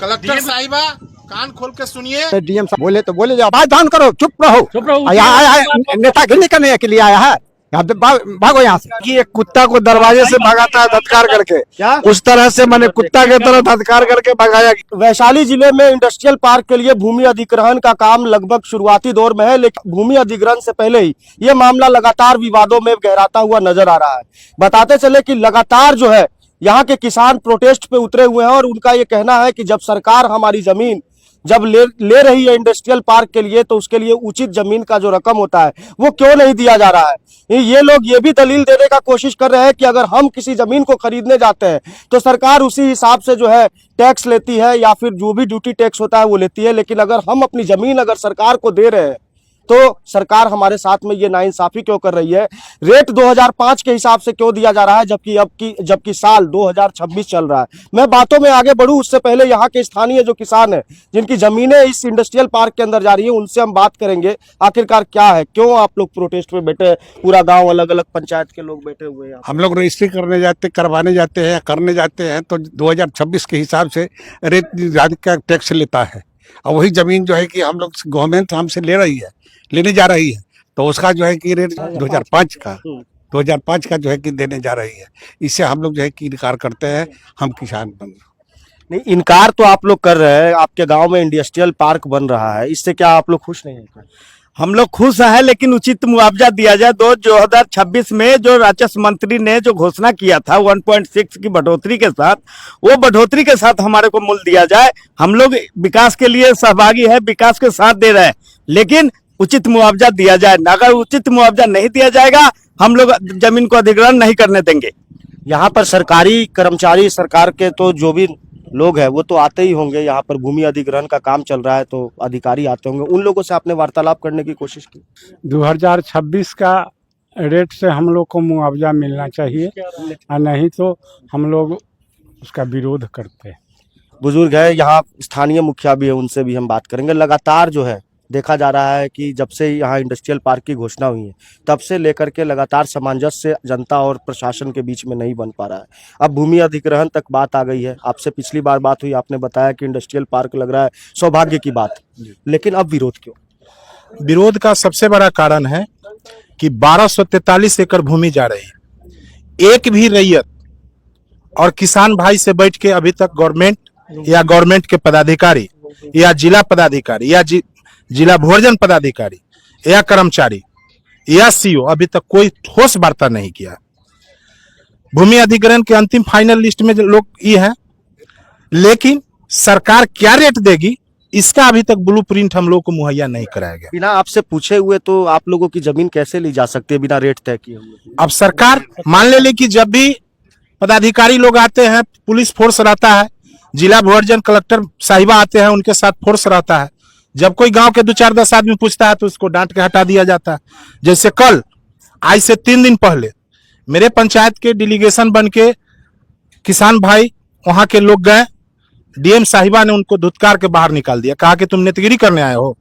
Collector साहिबा कान खोल के सुनिए। डीएम साहब बोले तो बोले, आवाज दान करो, चुप रहो। नेता गिरी करने के लिए आया है, भागो यहाँ से। कि एक कुत्ता को दरवाजे से भगाता है धत्कार करके, क्या उस तरह से मैंने कुत्ता के तरह धत्कार करके भगाया। वैशाली जिले में इंडस्ट्रियल पार्क के लिए भूमि अधिग्रहण का काम लगभग शुरुआती दौर में है, लेकिन भूमि अधिग्रहण से पहले ही ये मामला लगातार विवादों में गहराता हुआ नजर आ रहा है। बताते चले कि लगातार जो है यहाँ के किसान प्रोटेस्ट पे उतरे हुए हैं और उनका ये कहना है कि जब सरकार हमारी जमीन जब ले रही है इंडस्ट्रियल पार्क के लिए, तो उसके लिए उचित जमीन का जो रकम होता है वो क्यों नहीं दिया जा रहा है। ये लोग ये भी दलील देने का कोशिश कर रहे हैं कि अगर हम किसी जमीन को खरीदने जाते हैं तो सरकार उसी हिसाब से जो है टैक्स लेती है, या फिर जो भी ड्यूटी टैक्स होता है वो लेती है, लेकिन अगर हम अपनी जमीन अगर सरकार को दे रहे हैं तो सरकार हमारे साथ में ये नाइंसाफी क्यों कर रही है। रेट 2005 के हिसाब से क्यों दिया जा रहा है, जबकि साल 2026 चल रहा है। मैं बातों में आगे बढ़ूं उससे पहले यहाँ के स्थानीय जो किसान हैं जिनकी जमीनें इस इंडस्ट्रियल पार्क के अंदर जा रही है, उनसे हम बात करेंगे आखिरकार क्या है, क्यों आप लोग प्रोटेस्ट में बैठे, पूरा गाँव अलग अलग पंचायत के लोग बैठे हुए हैं। हम लोग रजिस्ट्री करवाने जाते हैं, करने जाते हैं तो 2026 के हिसाब से रेट का टैक्स लेता है, और वही जमीन जो है कि हम लोग गवर्नमेंट हमसे लेने जा रही है, तो उसका जो है कि रेट 2005 का जो है कि देने जा रही है। इससे हम लोग जो है कि इनकार करते हैं, हम किसान बन। नहीं, इनकार तो आप लोग कर रहे हैं, आपके गांव में इंडस्ट्रियल पार्क बन रहा है, इससे क्या आप लोग खुश नहीं हैं? हम लोग खुश हैं, लेकिन उचित मुआवजा दिया जाए। 2026 में जो राजस्व मंत्री ने जो घोषणा किया था 1.6 की बढ़ोतरी के साथ, वो बढ़ोतरी के साथ हमारे को मूल्य दिया जाए। हम लोग विकास के लिए सहभागी है, विकास के साथ दे रहे हैं, लेकिन उचित मुआवजा दिया जाए। अगर उचित मुआवजा नहीं दिया जाएगा, हम लोग जमीन को अधिग्रहण नहीं करने देंगे। यहाँ पर सरकारी कर्मचारी, सरकार के तो जो भी लोग हैं वो तो आते ही होंगे, यहाँ पर भूमि अधिग्रहण का काम चल रहा है तो अधिकारी आते होंगे, उन लोगों से आपने वार्तालाप करने की कोशिश की? 2026 का रेट से हम लोग को मुआवजा मिलना चाहिए, और नहीं तो हम लोग उसका विरोध करते हैं। बुजुर्ग है यहाँ, स्थानीय मुखिया भी है, उनसे भी हम बात करेंगे। लगातार जो है देखा जा रहा है कि जब से यहाँ इंडस्ट्रियल पार्क की घोषणा हुई है तब से लेकर के लगातार सामंजस्य जनता और प्रशासन के बीच में नहीं बन पा रहा है। अब भूमि अधिग्रहण तक बात आ गई है। आपसे पिछली बार बात हुई, आपने बताया कि इंडस्ट्रियल पार्क लग रहा है सौभाग्य की बात, लेकिन अब विरोध क्यों? विरोध का सबसे बड़ा कारण है कि 1243 एकड़ भूमि जा रही है। एक भी रैयत और किसान भाई से बैठ के अभी तक गवर्नमेंट के पदाधिकारी या जिला पदाधिकारी या जिला भूअर्जन पदाधिकारी या कर्मचारी या सीओ अभी तक कोई ठोस वार्ता नहीं किया। भूमि अधिग्रहण के अंतिम फाइनल लिस्ट में लोग ये हैं, लेकिन सरकार क्या रेट देगी इसका अभी तक ब्लूप्रिंट हम लोग को मुहैया नहीं कराया गया। बिना आपसे पूछे हुए तो आप लोगों की जमीन कैसे ली जा सकती है बिना रेट तय किए हुए? अब सरकार मान ले कि जब भी पदाधिकारी लोग आते हैं, पुलिस फोर्स रहता है, जिला भूअर्जन कलेक्टर साहिबा आते हैं, उनके साथ फोर्स रहता है। जब कोई गांव के 2-4-10 आदमी पूछता है तो उसको डांट के हटा दिया जाता है। जैसे कल, आज से 3 दिन पहले मेरे पंचायत के डेलीगेशन बन के किसान भाई वहां के लोग गए, डीएम साहिबा ने उनको धुतकार के बाहर निकाल दिया, कहा कि तुम नेतगिरी करने आए हो,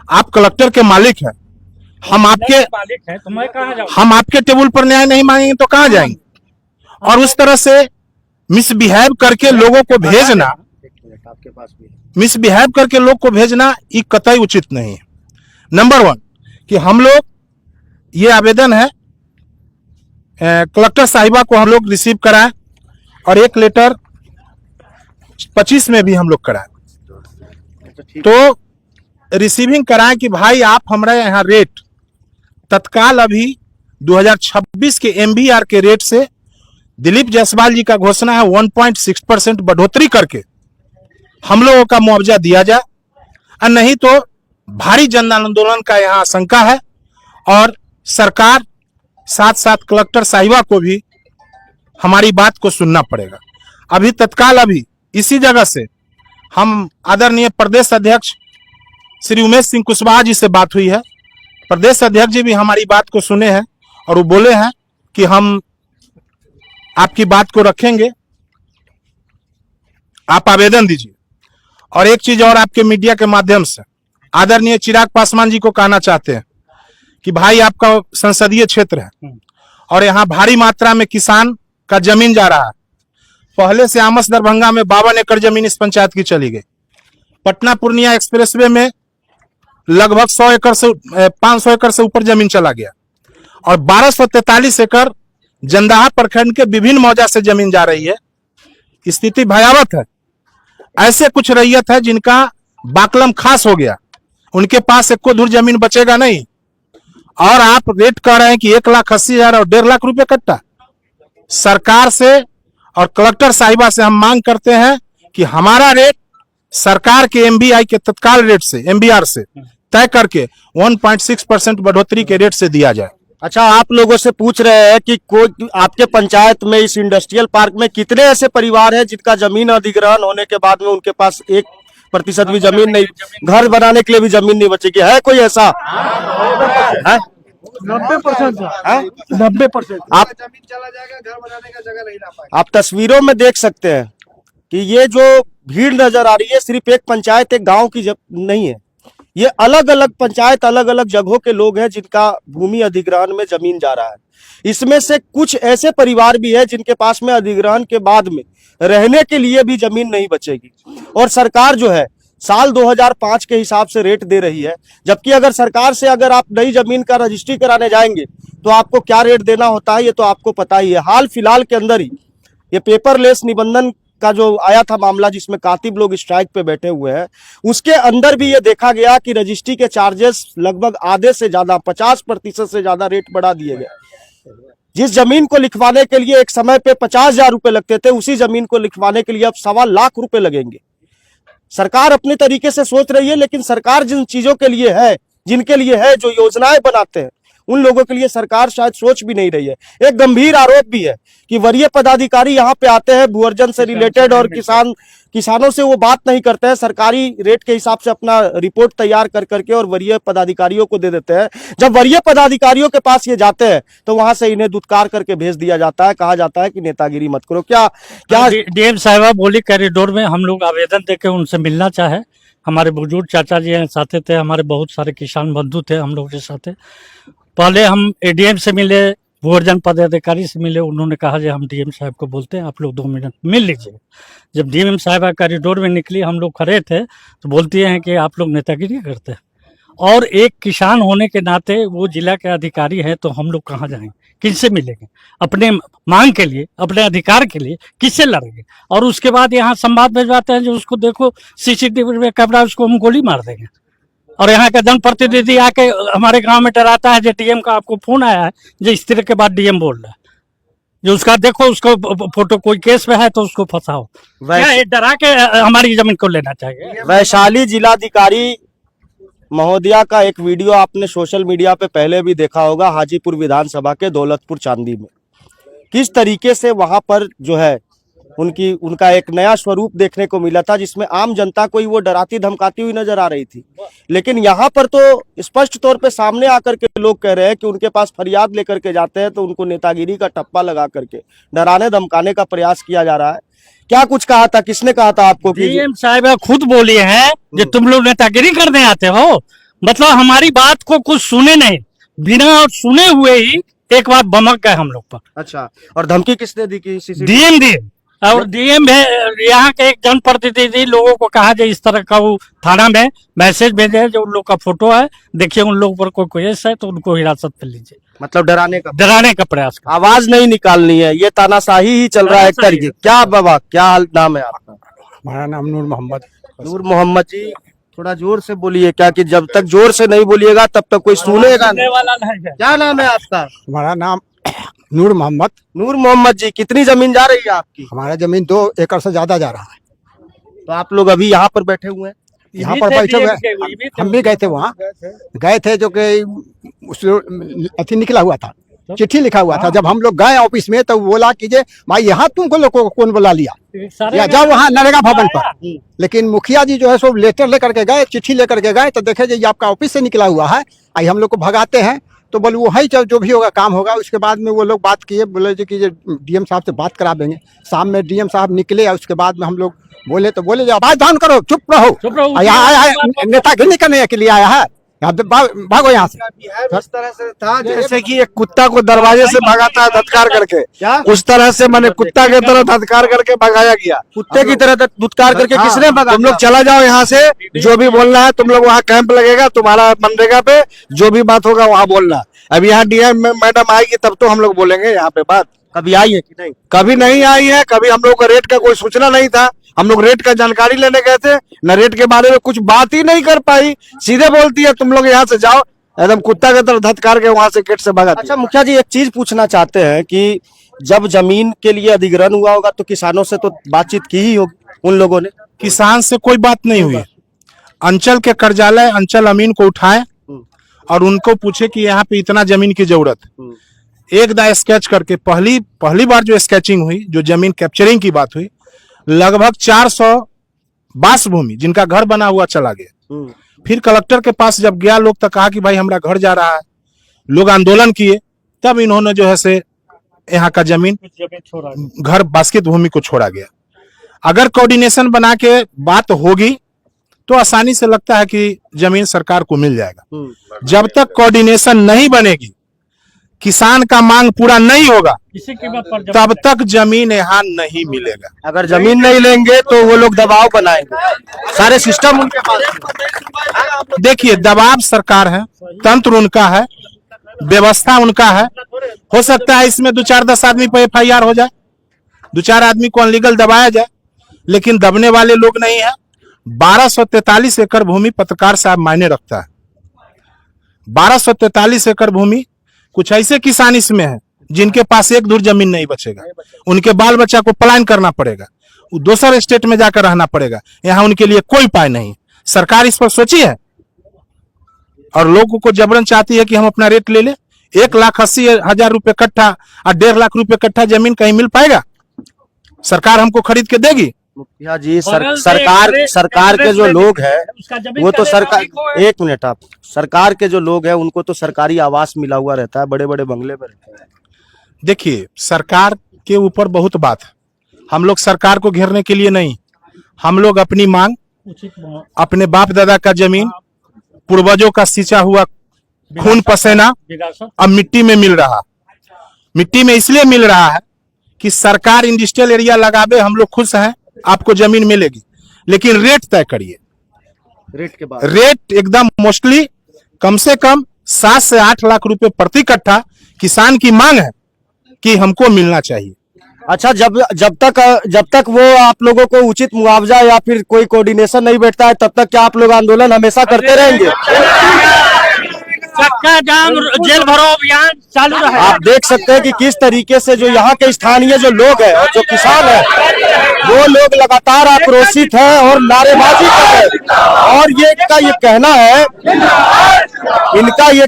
आप कलेक्टर के मालिक हैं, हम आपके टेबल पर न्याय नहीं मांगेंगे तो कहां जाएंगे। और उस तरह से मिसबिहेव करके लोगों को भेजना, मिसबिहेव करके लोग को भेजना ये कतई उचित नहीं है। नंबर 1 कि हम लोग ये आवेदन है कलेक्टर साहिबा को हम लोग रिसीव कराएं, और एक लेटर 25 में भी हम लोग कराएं। तो रिसीविंग कराएं कि भाई आप हमारे यहाँ रेट तत्काल अभी 2026 के MBR के रेट से दिलीप जायसवाल जी का घोषणा है 1.6% बढ़ोतरी करके हम लोगों का मुआवजा दिया जाए, और नहीं तो भारी जन आंदोलन का यहाँ आशंका है। और सरकार साथ साथ कलेक्टर साहिबा को भी हमारी बात को सुनना पड़ेगा। अभी तत्काल अभी इसी जगह से हम आदरणीय प्रदेश अध्यक्ष श्री उमेश सिंह कुशवाहा जी से बात हुई है। प्रदेश अध्यक्ष जी भी हमारी बात को सुने हैं और वो बोले हैं कि हम आपकी बात को रखेंगे, आप आवेदन दीजिए। और एक चीज और आपके मीडिया के माध्यम से आदरणीय चिराग पासवान जी को कहना चाहते हैं कि भाई आपका संसदीय क्षेत्र है और यहाँ भारी मात्रा में किसान का जमीन जा रहा है, पहले से आमस दरभंगा में 52 एकड़ जमीन इस पंचायत की चली गई। पटना पूर्णिया एक्सप्रेसवे में लगभग 100 एकड़ से 500 एकड़ से ऊपर जमीन चला गया और 1243 एकड़ जंदाहा प्रखंड के विभिन्न मौजा से जमीन जा रही है। स्थिति भयावह है। ऐसे कुछ रैयत है जिनका बाकलम खास हो गया, उनके पास एको धुर जमीन बचेगा नहीं, और आप रेट कह रहे हैं कि 1,80,000 और 1.5 लाख रुपए कट्टा। सरकार से और कलेक्टर साहिबा से हम मांग करते हैं कि हमारा रेट सरकार के एमबीआई के तत्काल रेट से, एमबीआर से तय करके 1.6% बढ़ोतरी के रेट से दिया जाए। अच्छा, आप लोगों से पूछ रहे हैं कि कोई आपके पंचायत में इस इंडस्ट्रियल पार्क में कितने ऐसे परिवार हैं जिनका जमीन अधिग्रहण होने के बाद में उनके पास 1% भी जमीन नहीं, घर बनाने के लिए भी जमीन नहीं बचेगी? है कोई ऐसा? 90%। आप जमीन चला जाएगा, घर बनाने का जगह नहीं ला पाएंगे। आप तस्वीरों में देख सकते हैं कि ये जो भीड़ नजर आ रही है सिर्फ एक पंचायत, एक गांव की नहीं है। ये अलग अलग पंचायत, अलग अलग जगहों के लोग हैं जिनका भूमि अधिग्रहण में जमीन जा रहा है। इसमें से कुछ ऐसे परिवार भी है जिनके पास में अधिग्रहण के बाद में रहने के लिए भी जमीन नहीं बचेगी, और सरकार जो है साल 2005 के हिसाब से रेट दे रही है। जबकि अगर सरकार से अगर आप नई जमीन का रजिस्ट्री कराने जाएंगे तो आपको क्या रेट देना होता है ये तो आपको पता ही है। हाल फिलहाल के अंदर ही ये पेपरलेस निबंधन का जो आया था मामला, जिसमें कातिब लोग स्ट्राइक पे बैठे हुए हैं, उसके अंदर भी ये देखा गया कि रजिस्ट्री के चार्जेस लगभग आधे से ज्यादा 50% से ज्यादा रेट बढ़ा दिए गए। जिस जमीन को लिखवाने के लिए एक समय पे 50,000 रुपए लगते थे, उसी जमीन को लिखवाने के लिए अब 1.25 लाख रुपए लगेंगे। सरकार अपने तरीके से सोच रही है, लेकिन सरकार जिन चीजों के लिए है, जिनके लिए है, जो योजनाएं बनाते हैं, उन लोगों के लिए सरकार शायद सोच भी नहीं रही है। एक गंभीर आरोप भी है कि वरीय पदाधिकारी यहाँ पे आते हैं भू अर्जन से रिलेटेड और किसानों से वो बात नहीं करते हैं, सरकारी रेट के हिसाब से अपना रिपोर्ट तैयार कर करके और वरीय पदाधिकारियों को दे देते हैं। जब वरीय पदाधिकारियों के पास ये जाते हैं तो वहां से इन्हें दुत्कार करके भेज दिया जाता है, कहा जाता है कि नेतागिरी मत करो। क्या डीएम साहिबा बोली कॉरिडोर में हम लोग आवेदन देके उनसे मिलना चाहे। हमारे बुजुर्ग चाचा जी हैं, साथ थे, हमारे बहुत सारे किसान बंधु थे हम लोग के साथ। पहले हम एडीएम से मिले, भू अर्जन पदाधिकारी से मिले, उन्होंने कहा कि हम डीएम साहब को बोलते हैं, आप लोग 2 मिनट मिल लीजिए। जब डीएम साहब कॉरिडोर में निकली, हम लोग खड़े थे, तो बोलती हैं कि आप लोग नेतागिरी करते हैं। और एक किसान होने के नाते वो जिला के अधिकारी हैं, तो हम लोग कहाँ जाएंगे, किससे मिलेंगे? अपने मांग के लिए, अपने अधिकार के लिए किससे लड़ेंगे? और उसके बाद यहाँ संवाद भिजवाते हैं जो उसको देखो सीसीटीवी में कैमरा, उसको हम गोली मार देंगे। और यहाँ का जनप्रतिनिधि आके हमारे गांव में डराता है जो डीएम का आपको फोन आया है, जो इस तरह के बाद डीएम बोल रहा है, जो उसका देखो, उसको फोटो कोई केस में है तो उसको फंसाओ। क्या डरा के हमारी जमीन को लेना चाहिए? वैशाली जिलाधिकारी महोदया का एक वीडियो आपने सोशल मीडिया पे पहले भी देखा होगा, हाजीपुर विधानसभा के दौलतपुर चांदी में किस तरीके से वहां पर जो है उनका एक नया स्वरूप देखने को मिला था, जिसमें आम जनता को ही वो डराती धमकाती हुई नजर आ रही थी। लेकिन यहाँ पर तो स्पष्ट तौर पे सामने आकर के लोग कह रहे हैं कि उनके पास फरियाद लेकर के जाते हैं तो उनको नेतागिरी का टप्पा लगा करके डराने धमकाने का प्रयास किया जा रहा है। क्या कुछ कहा था, किसने कहा था आपको? डीएम साहब खुद बोली है कि तुम लोग नेतागिरी करने आते हो, मतलब हमारी बात को कुछ सुने नहीं, बिना और सुने हुए ही एक बार बमक गए हम लोग पर। अच्छा, और धमकी किसने दी? डीएम दी। और डीएम यहाँ के एक जनप्रतिनिधि लोगों को कहा जाए इस तरह का वो थाना में मैसेज भेजे जो उन लोग का फोटो है, देखिए उन लोगों पर कोई केस है तो उनको हिरासत में लीजिए। मतलब डराने का प्रयास, आवाज नहीं निकालनी है, ये तानाशाही ही चल रहा है एक तरीके। क्या बाबा, क्या नाम है आपका? हमारा नाम नूर मोहम्मद। नूर मोहम्मद जी, थोड़ा जोर से बोलिए, क्या कि जब तक जोर से नहीं बोलिएगा तब तक कोई सुनेगा नहीं। वाला नहीं है। क्या नाम है आपका? हमारा नाम नूर मोहम्मद। नूर मोहम्मद जी, कितनी जमीन जा रही है आपकी? हमारा जमीन 2 एकड़ से ज्यादा जा रहा है। तो आप लोग अभी यहाँ पर बैठे हुए हैं? यहाँ पर बैठे हुए, हम भी गए थे, वहाँ गए थे, जो कि अति निकला हुआ था, चिट्ठी लिखा हुआ था। जब हम लोग गए ऑफिस में तो बोला कि भाई यहाँ तुमको लोग को कौन बुला लिया, या जाओ वहाँ नरेगा भवन पर। लेकिन मुखिया जी जो है सो लेटर लेकर के गए, चिट्ठी लेकर के गए, तो देखे जी आपका ऑफिस से निकला हुआ है, आई हम लोग को भगाते हैं। तो बोले वो है, जो भी होगा काम होगा। उसके बाद में वो लोग बात किए, बोले जी कि डीएम साहब से बात करा देंगे। शाम में डीएम साहब निकले और उसके बाद में हम लोग बोले, तो बोले आवाज दान करो, चुप रहो, यहाँ आया है नेतागिरी करने के लिए आया है, भागो यहाँ से। इस तरह से था जैसे कि एक कुत्ता को दरवाजे से भगाता है धत्कार करके, क्या उस तरह से मैंने कुत्ता की तरह धत्कार करके भगाया गया। कुत्ते की तरह दुत्कार करके किसने भगा तुम लोग चला जाओ यहाँ से, जो भी बोलना है तुम लोग वहाँ कैंप लगेगा तुम्हारा मनरेगा पे, जो भी बात होगा वहाँ बोलना। अब यहाँ डीएम मैडम आएगी तब तो हम लोग बोलेंगे यहाँ पे बात। कभी आई है कि नहीं? कभी नहीं आई है, कभी हम लोग को रेट का कोई सूचना नहीं था। हम लोग रेट का जानकारी लेने गए थे, न रेट के बारे में कुछ बात ही नहीं कर पाई। सीधे बोलती है तुम लोग यहाँ से जाओ, एकदम कुत्ता की तरह धत्कार के वहां से गेट से भगा। अच्छा मुखिया जी, एक चीज पूछना चाहते हैं कि जब जमीन के लिए अधिग्रहण हुआ होगा तो किसानों से तो बातचीत की ही होगी उन लोगों ने? किसान से कोई बात नहीं हुई। अंचल के कार्यालय अंचल अमीन को उठाए और उनको पूछे कि यहाँ पे इतना जमीन की जरूरत है। एक दा स्केच करके पहली बार जो स्केचिंग हुई, जो जमीन कैप्चरिंग की बात हुई, लगभग 400 बास भूमि जिनका घर बना हुआ चला गया। फिर कलेक्टर के पास जब गया लोग तो कहा कि भाई हमारा घर जा रहा है, लोग आंदोलन किए, तब इन्होंने जो है से यहाँ का जमीन घर बास्केट भूमि को छोड़ा गया। अगर कोऑर्डिनेशन बना के बात होगी तो आसानी से लगता है कि जमीन सरकार को मिल जाएगा। जब तक कोऑर्डिनेशन नहीं बनेगी, किसान का मांग पूरा नहीं होगा, तब तक जमीन यहाँ नहीं मिलेगा। अगर जमीन नहीं लेंगे तो वो लोग दबाव बनाएंगे, सारे सिस्टम उनके पास। देखिए, दबाव सरकार है, तंत्र उनका है, व्यवस्था उनका है। हो सकता है इसमें 2-4-10 आदमी पर FIR हो जाए, 2-4 आदमी को अनलीगल दबाया जाए, लेकिन दबने वाले लोग नहीं है। 1243 एकड़ भूमि पत्रकार साहब मायने रखता है। 1243 एकड़ भूमि, कुछ ऐसे किसान इसमें है जिनके पास एक दूर जमीन नहीं बचेगा, उनके बाल बच्चा को पलायन करना पड़ेगा, दूसरे स्टेट में जाकर रहना पड़ेगा। यहाँ उनके लिए कोई उपाय नहीं। सरकार इस पर सोची है और लोगों को जबरन चाहती है कि हम अपना रेट ले ले। 1,80,000 रुपए कट्ठा और 1.5 लाख रुपए कट्ठा जमीन कहीं मिल पाएगा? सरकार हमको खरीद के देगी? मुखिया जी, सरकार के जो लोग हैं वो तो सरकार, एक मिनट, आप सरकार के जो लोग हैं उनको तो सरकारी आवास मिला हुआ रहता है, बड़े बड़े बंगले में रहते हैं। देखिए, सरकार के ऊपर बहुत बात है। हम लोग सरकार को घेरने के लिए नहीं, हम लोग अपनी मांग, अपने बाप दादा का जमीन, पूर्वजों का सींचा हुआ खून पसीना अब मिट्टी में मिल रहा। मिट्टी में इसलिए मिल रहा है कि सरकार इंडस्ट्रियल एरिया लगावे, हम लोग खुश हैं, आपको जमीन मिलेगी, लेकिन रेट तय करिए। रेट के बाद रेट एकदम मोस्टली कम से कम 7 से 8 लाख रुपए प्रति कट्ठा किसान की मांग है कि हमको मिलना चाहिए। अच्छा, जब तक वो आप लोगों को उचित मुआवजा या फिर कोई कोऑर्डिनेशन नहीं बैठता है, तब तक क्या आप लोग आंदोलन हमेशा करते रहेंगे? चक्का जाम जेल भरो अभियान चालू रहे। आप देख सकते हैं कि किस तरीके से जो यहाँ के स्थानीय जो लोग हैं और जो किसान हैं, वो लोग लगातार आक्रोशित हैं और नारेबाजी कर रहे हैं। और इनका ये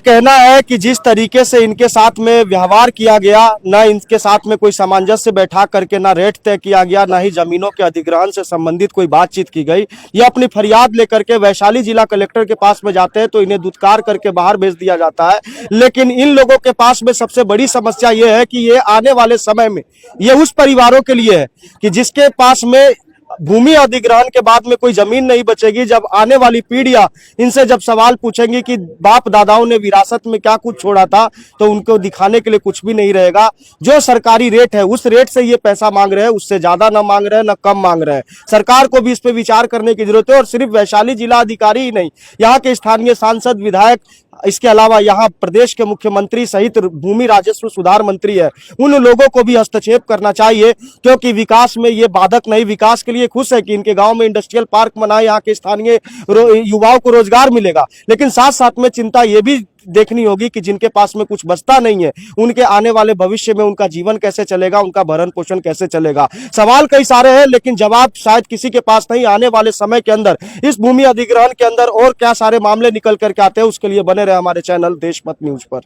कहना है कि जिस तरीके से इनके साथ में व्यवहार किया गया, ना इनके साथ में कोई सामंजस्य बैठा करके ना रेट तय किया गया, ना ही जमीनों के अधिग्रहण से संबंधित कोई बातचीत की गई। ये अपनी फरियाद लेकर के वैशाली जिला कलेक्टर के पास में जाते हैं तो इन्हें दुत्कार करके बाहर भेज दिया जाता है। लेकिन इन लोगों के पास में सबसे बड़ी समस्या ये है कि ये आने वाले समय में ये उस परिवारों के लिए है कि जिसके पास में भूमि अधिग्रहण के बाद में कोई जमीन नहीं बचेगी। जब आने वाली पीढ़ियां इनसे जब सवाल पूछेंगी कि बाप दादाओं ने विरासत में क्या कुछ छोड़ा था, तो उनको दिखाने के लिए कुछ भी नहीं रहेगा। जो सरकारी रेट है उस रेट से ये पैसा मांग रहे हैं, उससे ज्यादा ना मांग रहे हैं ना कम मांग रहे हैं। सरकार को भी इस पे विचार करने की जरूरत है। और सिर्फ वैशाली जिला अधिकारी ही नहीं, यहाँ के स्थानीय सांसद, विधायक, इसके अलावा यहाँ प्रदेश के मुख्यमंत्री सहित भूमि राजस्व सुधार मंत्री है, उन लोगों को भी हस्तक्षेप करना चाहिए, क्योंकि विकास में ये बाधक नहीं। विकास के लिए खुश है कि इनके गांव में इंडस्ट्रियल पार्क बनाए, यहाँ के स्थानीय युवाओं को रोजगार मिलेगा, लेकिन साथ साथ में चिंता ये भी देखनी होगी कि जिनके पास में कुछ बचता नहीं है, उनके आने वाले भविष्य में उनका जीवन कैसे चलेगा, उनका भरण पोषण कैसे चलेगा। सवाल कई सारे हैं, लेकिन जवाब शायद किसी के पास नहीं। आने वाले समय के अंदर इस भूमि अधिग्रहण के अंदर और क्या सारे मामले निकल करके आते हैं, उसके लिए बने रहे हमारे चैनल देशमत न्यूज पर।